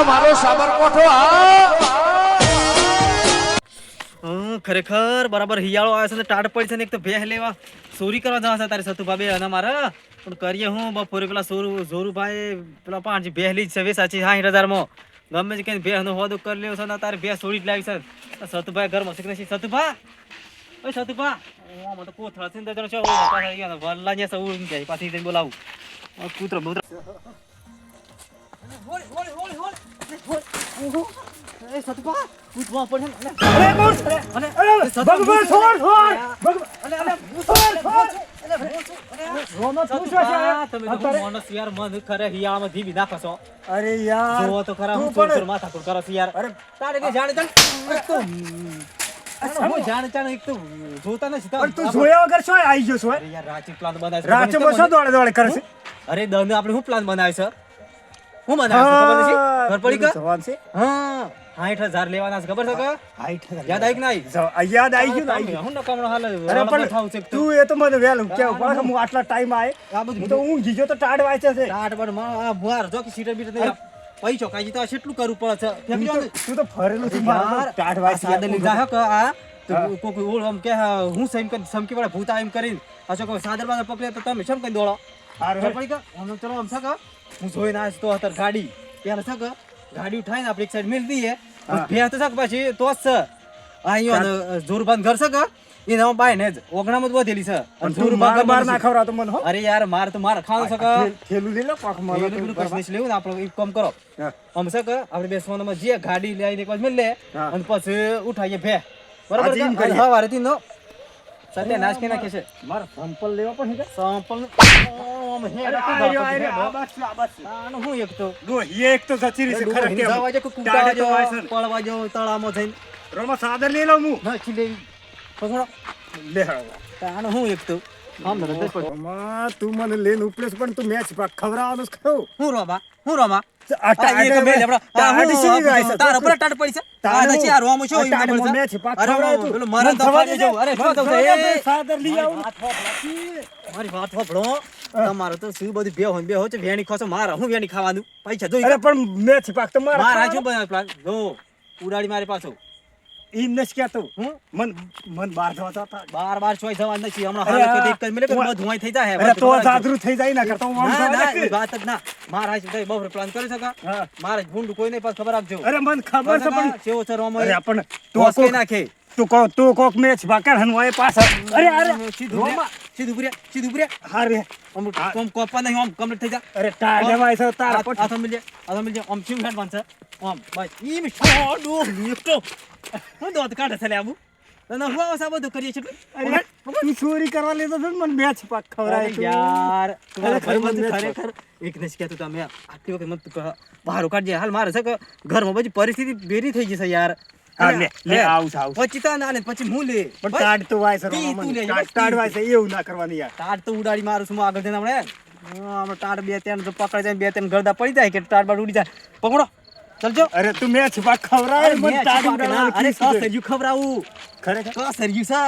મારો સાબરકોઠો ખરેખર બરાબર હિયાળો આવે છે ને ટાટ પડી છે ને એક તો ભેહ લેવા ચોરી કરવા જવા છે તારે સતુભાઈ બે અને મારા પણ કરીએ હું બપોરે પેલા જોરુભાઈ પેલા 5 ભેહ લીધ છે વેસાચી 60,000 માં ગમે તે કઈ ભેહ નો હોદો કરી લેવો છે ને તારે ભેહ છોડી જ લાવી છે સતુભાઈ ઘરમાં છે કે નથી સતુભા ઓય સતુભા ઓમાં તો કોથળા છે ને તો છે વલ્લા ને સૌ જાય પાછી જઈને બોલાવું કૂતરો બોતરો એ સતુભા કૂતવા પડે અરે કોણ છે અરે ભગવાન છોડ રોમા તું શું છે તમે તો માણસ યાર મન કરે હિયામાં ધીબી નાખો અરે યાર જો તો ખરા હું ચોર માથા પર કરો યાર અરે તારે કે જાણે જાણ એક તો હું જાણે એક તો જોતા નથી પણ તું જોયા વગર શું આવી ગયો છો યાર રાચી પ્લાન બનાવે છે રાચો બસો દોડે દોડે કરે છે અરે દંડ આપણે શું પ્લાન બનાવે છે હું બનાવે છે ખબર નથી ઘર પડી કે જવાન છે હા 60,000 લેવાના છે ખબર છે કે 60,000 યાદ આવી કે નહીં યાદ આવી ગયું ને હું નકામનો હાલ અરે પણ તું એ તો મને વેલું કેવું પડે હું આટલા ટાઈમ આય આ બધું હું તો ઊંઘી ગયો તો ટાડ વાંચે છે ટાટ પર આ ભુઆર જો કે સીટર બીટર પૈસો કાજી તો કેટલું કરવું પડે છે તું તો ફરેલું છે મારા ટાડ વાંચે સાદે લીધા હે કે આ તો કોઈ ઓળ આમ કે હું સમ કે સમકી વાળા ભૂતા એમ કરીને આ છો સાદર માં પકડે તો તમે શમ કઈ દોડો હારું પડી કે આમ ચલો આમ સક હું જોઈને આજ તો અત્યારે ગાડી ત્યારે સક ગાડી ઉઠાઈને આપણે એક સાઈડ મેલ દઈએ ભે તો સક પછી તો જ છે અહીંયા જોરબાન ઘર છે કે એને બાય ને જ ઓગણામાં જ વધેલી છે અને જોરબાન બાર ના ખવરા તો મને હો અરે યાર માર તો માર ખાવાનું છે કે થેલું લઈ લો પાક મારો પેલું કશું લેવું ને આપણે એક કામ કરો આમ છે કે આપણે બેસવામાં જે ગાડી લઈને એક વાર મેલ લે અને પછી ઉઠાઈએ ભે બરાબર છે હવારે થી નો સત્ય નાશ કે નાખે છે માર સંપલ લેવા પણ છે સંપલ આમ હે આ બસ આનો હું એક તો ગો એક તો સચીરી છે ખરે કે જવા જે કુકડા જો પડવા જો તળામાં જઈને રોમા સાદર લઈ લઉં હું ના ચીલે પકડો લે આનો હું એક તો આમ નરદ પડ રોમા તું મને લેન ઉપલેસ પણ તું મેચ પાક ખવરાવાનો છે ખરો હું રોમા આ ટાડ મે લેબડા તાર ઉપર ટાડ પડી છે આ નથી આ રોમો છો મેચ પાક અરે ખવરાય પેલો મારા દફાડી જો અરે શું તો એ સાદર લઈ આવું મારી વાત હોબળો તમારે તો શું બધું બે હો છે વેણી ખાસો મારા હું વેણી ખાવાનું પૈસા જોઈ અરે પણ મેચ પાક તો મારા શું બનાવ પ્લાન જો ઉડાડી મારી પાછો ઈમ નસ કેતો હું મન બાર જવા હતા બાર ચોઈ જવાનું નથી હમણાં હાલ કે એક જ મિલે બધું ધુઆઈ થઈ જાય અરે તો સાદરું થઈ જાય ના કરતો હું આમ ના જવા દે વાત જ ના મારા શું બહુ પ્લાન કરી શકા મારા ભૂંડ કોઈ નહીં પાસ ખબર આપજો અરે મન ખબર છે પણ કેવો છે રોમો અરે પણ તો કે નાખે તું કોક મેચ પાકર હનવાય પાછળ અરે સીધું બ્રે હારે અમુક કોમ કોપા નહીં આમ કમ્પ્લીટ થઈ જા અરે ટાળ લેવાય છે તાર આ તો મિલ જાય આમ ચીમ હેડ બનશે આમ બસ ઈ મી છોડો નીકળો હું દોત કાઢે છે લે આબુ તને હું આ બધું કરીએ છે અરે તું ચોરી કરવા લેતો છે મને મેચ પાક ખવરાય તું યાર ખરેખર એક નસ કે તું તમે આટલી વખત મત બહાર કાઢજે હાલ મારે છે કે ઘરમાં બધી પરિસ્થિતિ બેરી થઈ જશે યાર લે આવ પછી તા ના પછી હું લે પણ ટાળ તો વાય છે ટાળ વાય છે એવું ના કરવાની યાર ટાટ તો ઉડાડી મારું છું આગળ જઈને આપણે ટાટ બે ત્રણ તો પકડાઈ જાય બે ત્રણ ગરદા પડી જાય કે ટાટ બાડ ઉડી જાય પકડો ચલજો અરે તું મેચ પાક ખવરાય મને ટાળ ઉડાડવાનું અરે કસર્યું ખવરાવું ખરેખર કસર્યું છે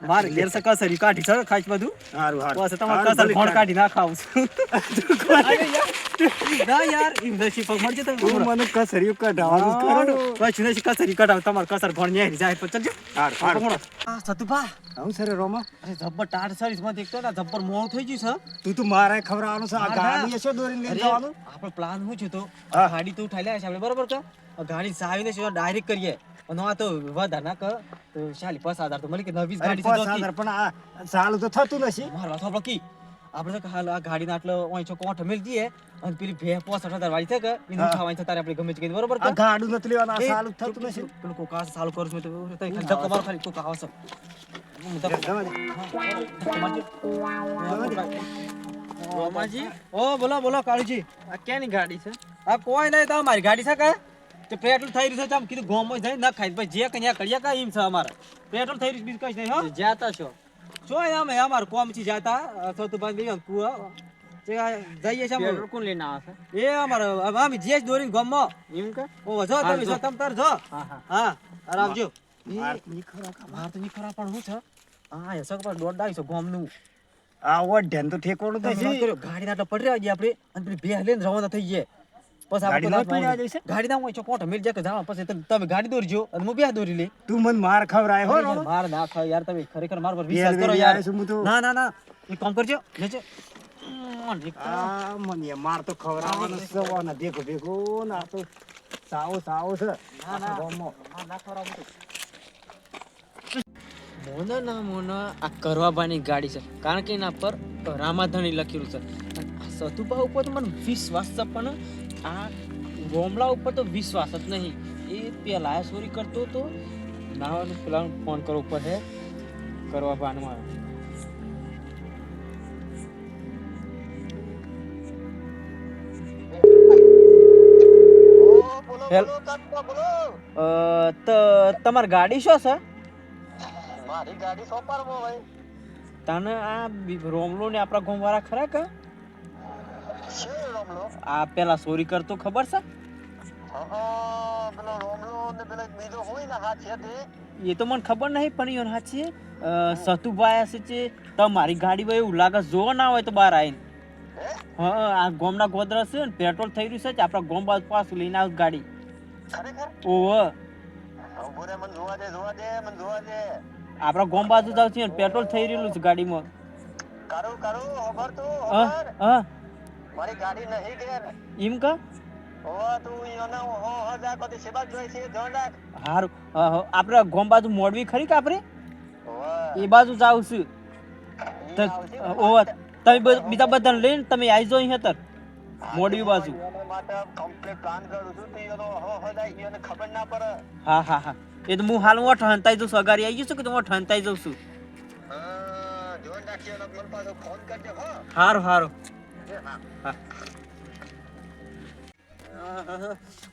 માર ઘેર છે કસર્યું કાઢી છે ખાસ બધું હારું બસ તમારે કસર ફોન કાઢી ના ખાવું ના યાર ઈ નસી પગ મળજે તો તું મને કસર્યું કઢાવાનું કરો પછી નસી કસરી કઢાવ તમાર કસર ભણ ન્યારી જાય તો ચલજો હારું આ સતુભા હું સરે રોમા અરે જબ્બર ટાટ સરીસ માં દેખતો ના જબ્બર મોં થઈ ગયું છે તું તો મારે ખવરાવાનું છે આ ગાડી છે દોરીને લઈ જવાનું આપણો પ્લાન શું છે તો ગાડી તો ઉઠાઈ લે છે આપણે બરોબર કે ગાડી સાવીને સીધો ડાયરેક્ટ કરીએ અને આ તો વધારે ના કર તો 40-50 તો મળી કે 20 ગાડી છે તો પણ આ ચાલુ તો થતું નથી મારવા તો કી આપણે તો હાલ આ ગાડીના આટલો ઓય છો કોઠ મેલ દઈએ અને પેલી ભે 65,000 વાળી છે કે એનું ખાવાની છે તારે આપણે ગમે છે બરોબર આ ગાડું નથી લેવાના આ ચાલુ થતું નથી પેલું કોકા ચાલુ કરું છું તો ધક્કો મારો ખાલી કોકા આવશે રોમાજી ઓ બોલો કાળુજી આ ક્યાંની ગાડી છે આ કોઈ નહીં તો મારી ગાડી છે કે તે પેટ્રોલ થઈ રહ્યું છે આમ કીધું ગોમમાં જઈ ન ખાઈ ભાઈ જે કન્યા કડિયા કા એમ છે અમારે પેટ્રોલ થઈ રહ્યું બીજું કઈ નહીં હો જાતા છો જો અમે અમાર કોમ થી જાતા તો તો બાંધી કુવા જે જઈએ છે પેટ્રોલ કોણ લઈને આવે છે એ અમાર અમે જે દોરીને ગોમમાં એમ કે ઓ જો તમે જો તમ તાર જો હા આવજો માર તો ની ખરા પણ હું છે હા એ સક પર દોડ ડાઈ છે ગોમનું આ ઓ ધ્યાન તો ઠેકોણું તો છે ગાડી ના તો પડી રહ્યા આપણે અને પેલી બે લઈને રવાના થઈ ગયા પછી આપણે ગાડીમાં જ પીડ્યા જઈશે? ગાડી ના હોય ચોકોટ મેલ જાય કે જાવ પછી તમે ગાડી દોરજો અને હું બે દોરી લે તું મને માર ખવરાય હો રોમા. માર ના ખાવ યાર તમે ખરેખર માર પર બે વિશ્વાસ કરો વેરી યાર આવ્યો છું હું તો. ના એક કામ કરજો લેજે આ મને એ માર તો ખવરાવાનો સવાના દેખો ભેગો ના તો સાવો છે ના ગામમાં. ના ખરાબ મોનો આ કરવાબાની ગાડી છે કારણ કે એના પર રામાધણી લખેલું છે અને આ સતુભા ઉપર તો મને વિશ્વાસ છે પણ આ ગોમલા ઉપર તો વિશ્વાસ જ નહીં એ પેલા ચોરી કરતો તો નાવાનું પેલા ફોન કરવો પડે કરવાબાનમાં તમારી ગાડી શું છે મારી ગાડી સોપારમાં ભાઈ તને આ રોમલો ને આપણા ગોમવાળા ખરા કે છે રોમલો આ પેલા ચોરી કરતો ખબર છે પેલો રોમલો ને પેલો બીજો હોય ને હાથ છે તે એ તો મને ખબર નહીં પણ યો હા છે સતુભાઈ છે તમારી ગાડી ભાઈ એવું લાગે જો ના હોય તો બહાર આવીને હે હા આ ગોમના ગોદરા છે ને પેટ્રોલ થઈ રહ્યું છે આપણા ગોમ બાજુ પાછું લઈને આવ ગાડી ખરેખર ઓહો ઉભો રે મને જોવા દે આપણા ગોમ બાજુ જાવ છે ને પેટ્રોલ થઈ રહેલું છે ગાડીમાં કરું ખબર તું હા ખબર હા મારી ગાડી નહીં ઘેર એમ કા ઓવા તું ઈયોને હો જા કોતી સેવા જોઈ છે જોન રાખ હારું આપણે ગોમ બાજુ મોડવી ખરી કે આપણે ઓવા એ બાજુ જાવ છું ઈ આવશે ઓહો તમે બીજા બધાને લઈને તમે આવી જાઓ અહીં તર મોડવી બાજુ ઈયોને માટે કમ્પ્લીટ પ્લાન કરું છું તું ઈયોનો હો જા ઈયોને ખબર ના પડે હા એ તો હું હાલ ઓઠ હંતાઈ જઉં છું અગાડી આવી ગયું છું કે હું ઓઠ હંતાઈ જઉં છું જોન રાખી અને મને પાછો ફોન કરજે હો હારું હા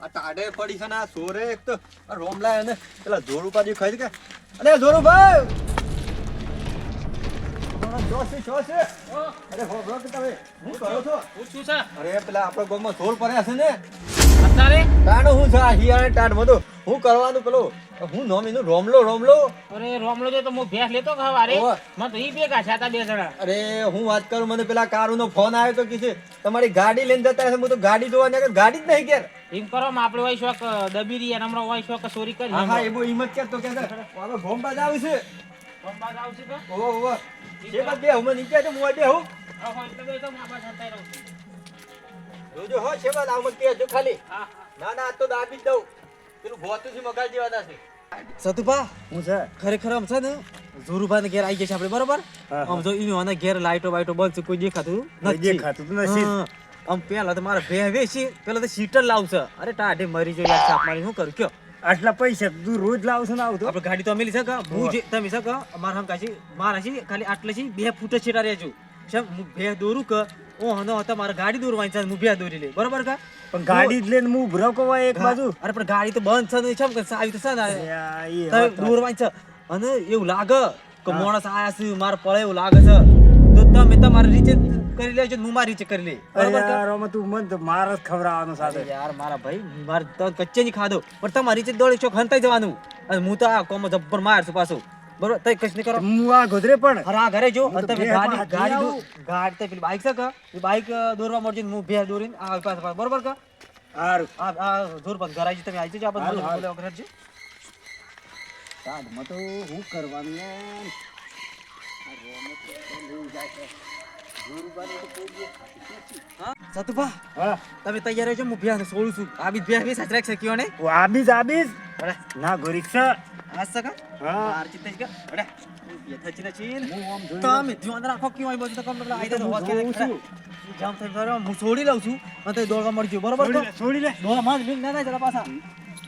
આ ટાઢે પડી છે ને આ સોરે એક તો આ રોમલા એને પેલા જોરુપાજી ખાઈ કે અરે જોરુભાઈ જોશી જોશે અરે હો બ્રો કે તમે હું કરો છો શું છે અરે પેલા આપણા ગામમાં જોર પડ્યા છે ને અત્યારે તાણો હું છે આ હિયાણે ટાઢ બધું હું કરવાનું પેલું હું નોમ એનું રોમલો અરે રોમલો જો તો હું ભેંસ લેતો કે હવારે ઓવે. મને તો ઈ ભેગા છે આ બે જણા અરે હું વાત કરું મને પેલા કારુનો ફોન આવ્યો તો કીધું તમારી ગાડી લઈને જતા હશે હું તો ગાડી જોવા ને ગાડી જ નહીં ઘેર એમ કરો આપણે હોય શોક દબીરી અને હમણાં હોય શોક ચોરી કરી હા હા એવો હિંમત કે તો કે હવે ગોમબાજ આવે છે બંબાદ આવશે કે ઓહો છે બાદ બે હું નીચે તો હું બે હું હા હોય તો બે તો માપા જતા રહું જોજો હો છે બાદ આવ કે જો ખાલી હા ના ના આ તો દાબી જ દઉં પેલું ભોતું થી મગાઈ દેવાના છે સતુભા હું છે ખરેખર આમ છે ને જોરુભા ને ઘેર આવી જશે આપણે બરોબર હા. આમ જો ઈ મને ઘેર લાઈટો વાઈટો બંધ છે કોઈ દેખાતું નથી દેખાતું તો નથી. હા. આમ પેલા તો મારે ભે વેચી પેલા તો સીટર લાવશે અરે ટાઢે મરી જો યાર સાપ મારી શું કરું કયો આટલા પૈસા તું રોજ લાવશો ને આવતો આપણે ગાડી તો અમેલી છે કે હું જે તમે છે કે મારા હમ કાશી મારા છે ખાલી આટલે છે 2 ફૂટ જ છેટા રહેજો છે હું ભે દોરું કે ઓ હનો હતા મારે ગાડી દોરવાની છે હું ભે દોરી લે બરોબર કા પણ ગાડી જ લઈને હું ઉભરો કહું એક બાજુ અરે પણ ગાડી તો બંધ છે ને છે કે આવી તો છે ને યા, ઈ તમે વાત દોરવાની છે અને એવું લાગે કે માણસ આયા છે મારે પડે એવું લાગે છે તો તમે તમારી રીતે કરી લેજો ને હું મારી રીતે કરી લે અરે બરોબર કા યાર, આમાં તું મન તો માર જ ખવડાવવાનો સાથે અરે યાર મારા ભાઈ મારે તો કચ્ચે ની ખાધો પણ તમારી રીતે દોડી ચોક હંતાઈ જવાનું અને હું તો આ કોમ જબ્બર માર છું પાછો બરોબર તઈ કશ નહીં કરો હું આ ગોદરે પણ હરા ઘરે જો હું તો અને તમે બે ગાડી હાથે ગાડી આવું. ગાડી તો પેલી બાઈક છે કે એ બાઈક દોરવા મળશે ને હું ભેર દોરીને આ પાસે પાસે બરોબર કા હારું આ જોર બંધ કરાવી તમે આવી જજો આપણે હારું, બોલે હારું. વગર છે તાડમાં તો હું કરવાનું યાર? આ રોમો તો લઈ જાય છે. જોરુબાને તો કોઈ દે. સતુભા હા તમે તૈયાર રહેજો હું ભેર છોડું છું આ બી ભેર સાચ રાખશે કયો ને હું આબીજ અરે ના ગોરીક્ષ આ સકા હા માર ચિત્તે કે અરે બે થચી ને ચીન હું આમ જોઈ તમે ધ્યાન રાખો કયો આવી બધું તો કમ પેલા આઈ દે હું હોત જોઉં કે છું. જામ થઈ ગયો હું છોડી લઉં છું અને તે દોડવા મળી ગયો બરોબર તો છોડી લે દોડવા માં લીન ના જરા પાછા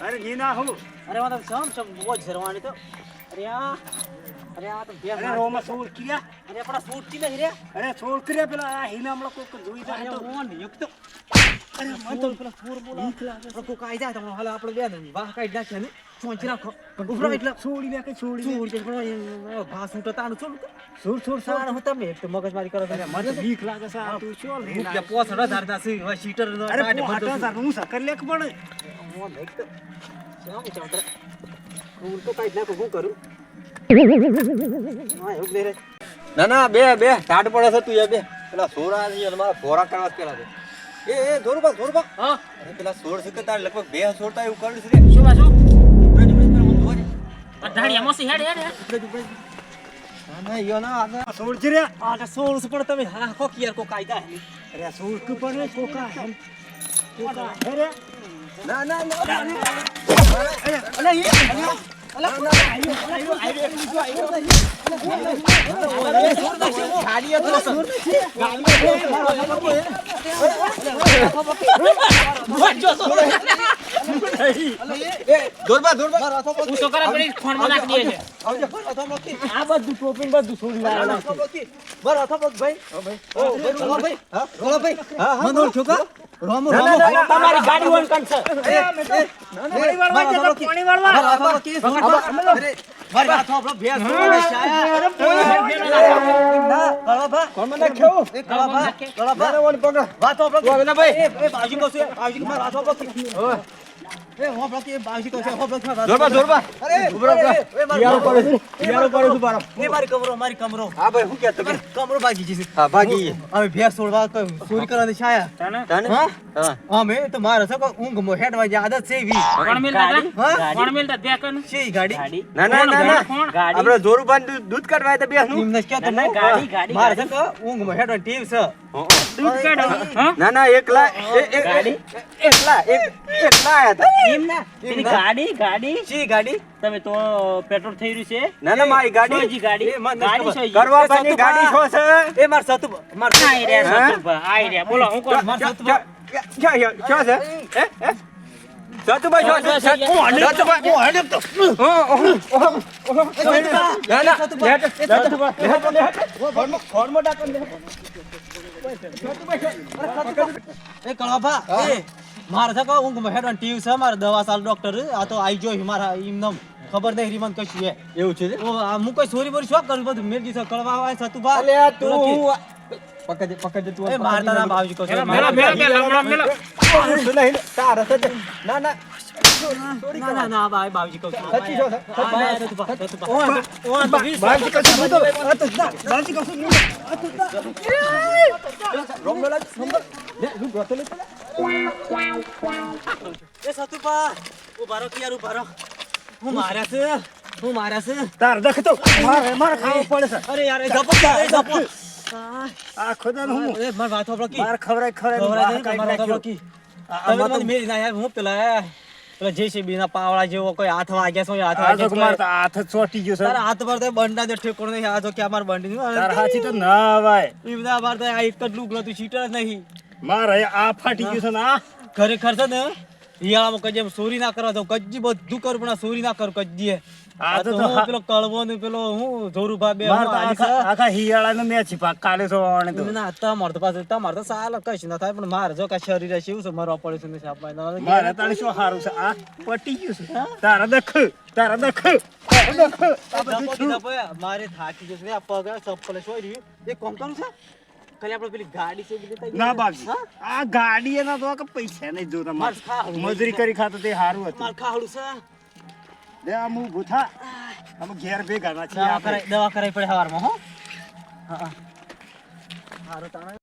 અરે ની ના હું અરે વાતો સમ બહુ શરવાની તો અરે આ તો બે અરે રોમા છોડ કિયા અરે આપણા સૂટ કી નહીં રે અરે છોડ કર્યા પેલા આ હિના હમણાં કોક જોઈ જાય અરે તો મોન યુક તો અરે મન તો પેલા સૂર બોલા આપણે કો કાઈ જાય તમને હાલ આપણે બે ને વાહ કાઈ નાખે ને ચોંચી રાખો ઉભરો એટલે છોડી લે કે છોડી લે સૂટ એટલે ભા સૂટ તાનું છું છોડ સાર હું તમે એક તો મગજ મારી કરો અરે મને તો બીક લાગે છે આ તું શું લઈને રૂપિયા 50,000 ના છે હવે સીટર નો અરે કાઢે આટો બધું સાર હું સકર લેખ પણ મોન એક તો જામ ચાંતરે હું તો કાઈ નાખો હું કરું હા એવું દે રે ના ના બે ટાઢ પડે છે તું એ બે પેલા સોરા ની અને મારા ફોરા કરવા જ પેલા છે એ જોરુબા જોરુબા હા અરે પેલા સોળ છે કે તાર લગભગ બે સોળતા એવું કર્યું છે રે શું બાજુ ના યો ના આગળ સોળ છે રે આ તો 16 પણ તમે હા કો કિયાર કો કાયદા હે અરે સોળ કે પણ કોકા હે હે રે ના ના ના ગાડી તો જોરુબા જોરુબા હું તો કરે પડી ફોનમાં નાખી દે છે આવજો રાથો મોકી આ બધું ટોપીન બધું છોડી લાવેલા છે બર રાથો મોક ભાઈ ઓ ભાઈ હા બોલો ભાઈ હા મને ઓળખ્યો કા રોમો તમારી ગાડી વન કનસે પાણી વાળવા મારી હાથો આપણો ભેસ છોડે શાયા કળાભા કોણ મને નાખ્યો એ કળાભા ઓન પકડ વાતો આપણો ગોગના ભાઈ એ બાજી કો છે બાજી મારા હાથો આપણો એ હો બ્લોક એ બાજી કો છે હો બ્લોક જોરુબા જોરુબા અરે ઉભરો યારો પડે યારો પડે તું બારો એ મારી કમરો હા ભાઈ હું કહેતો કે કમરો ભાગી જશે હા ભાગી હવે ભેસ છોડવા ચોરી કરવાની છાયા તને હા હા અમે તો મારે છે ઊંઘ મો હેડ વાજે આદત છે વી હા છે ગાડી ના ના ના ના આપણે જોરુબા દૂધ કાઢવા તો બેસનું એમને ક્યાં તો મારે છે કે ઊંઘ મો હેડ ટીવ છે ના ના એકલા એકલા આયા હતા શી ગાડી તમે તો પેટ્રોલ થઈ રહ્યું છે ના ના મારી ગાડી સોયજી ગાડી એ મને ગાડી ખબર. સોયજી. કરવા પાની ગાડી છો છે એ માર સતુ માર આઈ રહ્યા સતુભા, આઈ રહ્યા. બોલો હું કોણ માર સતુ શું છે સતુભાઈ શું છે સતુભાઈ ના ના એ કળાભા એ મારે છે કે ઊંઘ મો હેડ ટીવ છે મારે દવા સાલ ડોક્ટર આ તો આઈ જો મારા એમનમ ખબર નહીં રીમન કશું હે એવું છે ઓ હું કોઈ સોરી બોરી શું કરું બધું મેરજી છે કળવા આવે સતુભા અલે તું પકડ તું એ મારતા ના બાવજી કહું છું નહીં તારા સજ ના ના ના ના ના બાવજી કહું છું સચ્ચી છો બાજી કશું તો બાજી કશું રોમનો લાગ લે તું ગોતો લે એ સતુભા ઉભારો કે યાર ઉભારો હું માર્યા છે તાર દેખ તો માર ખાવું પડે છે અરે યાર એ જપો એ જપો આ ખોદા હું એ માર વાત હોબળો કી માર ખવરાય ખવરાય કાઈ માર હોબળો કી તમે મને મેરી ના યાર હું પેલા જેસીબી ના પાવડા જેવો કોઈ હાથ વાગ્યા છો હાથ આ તો વાગ્યા માર હાથ ચોટી ગયો છે તારા હાથ પર તો બંડા જે ઠેકોણ નહીં આ તો કે માર બંડી તાર હાથી તો ના ભાઈ ઈવના બાર તો આ એક જ લુગડો તું શીટર જ નહીં માર આ ફાટી ગયું છે ને આ ખરેખર છે ને હિયાળામાં કજે ચોરી ના કરવા દઉં કજી બધું કરું પણ આ ચોરી ના કરું કજી આ તો હું પેલો કળવો ને પેલો હું જોરુભા બે માર તો આખા હિયાળાનો મેચ કાલે તો આણે તો ના તમારે તો પાછું તમારે તો સાલ કશું ના થાય પણ મારે જો કાંઈ શરીર હશે એવું છે મરવા પડે છે ને સાપમાં મારે તાણે શું હારું છે આ પટી ગયું છે તારા દખ મારે થાકી જશે આ પગ ચપ્પલ સોઈ રહ્યું એક કોમ કરું છે ખાલી આપણે પેલી ગાડી છે બીજી તઈ ના બાપજી આ ગાડી એના તો કે પૈસા નહીં જોતા માર મજૂરી કરી ખાતો તે હારું હતું માર ખાવડું છે લે આ મુ ભૂથા અમે ઘેર ભેગા ના છીએ દવા કરાવી પડે સવારમાં હો હા હારું તાણે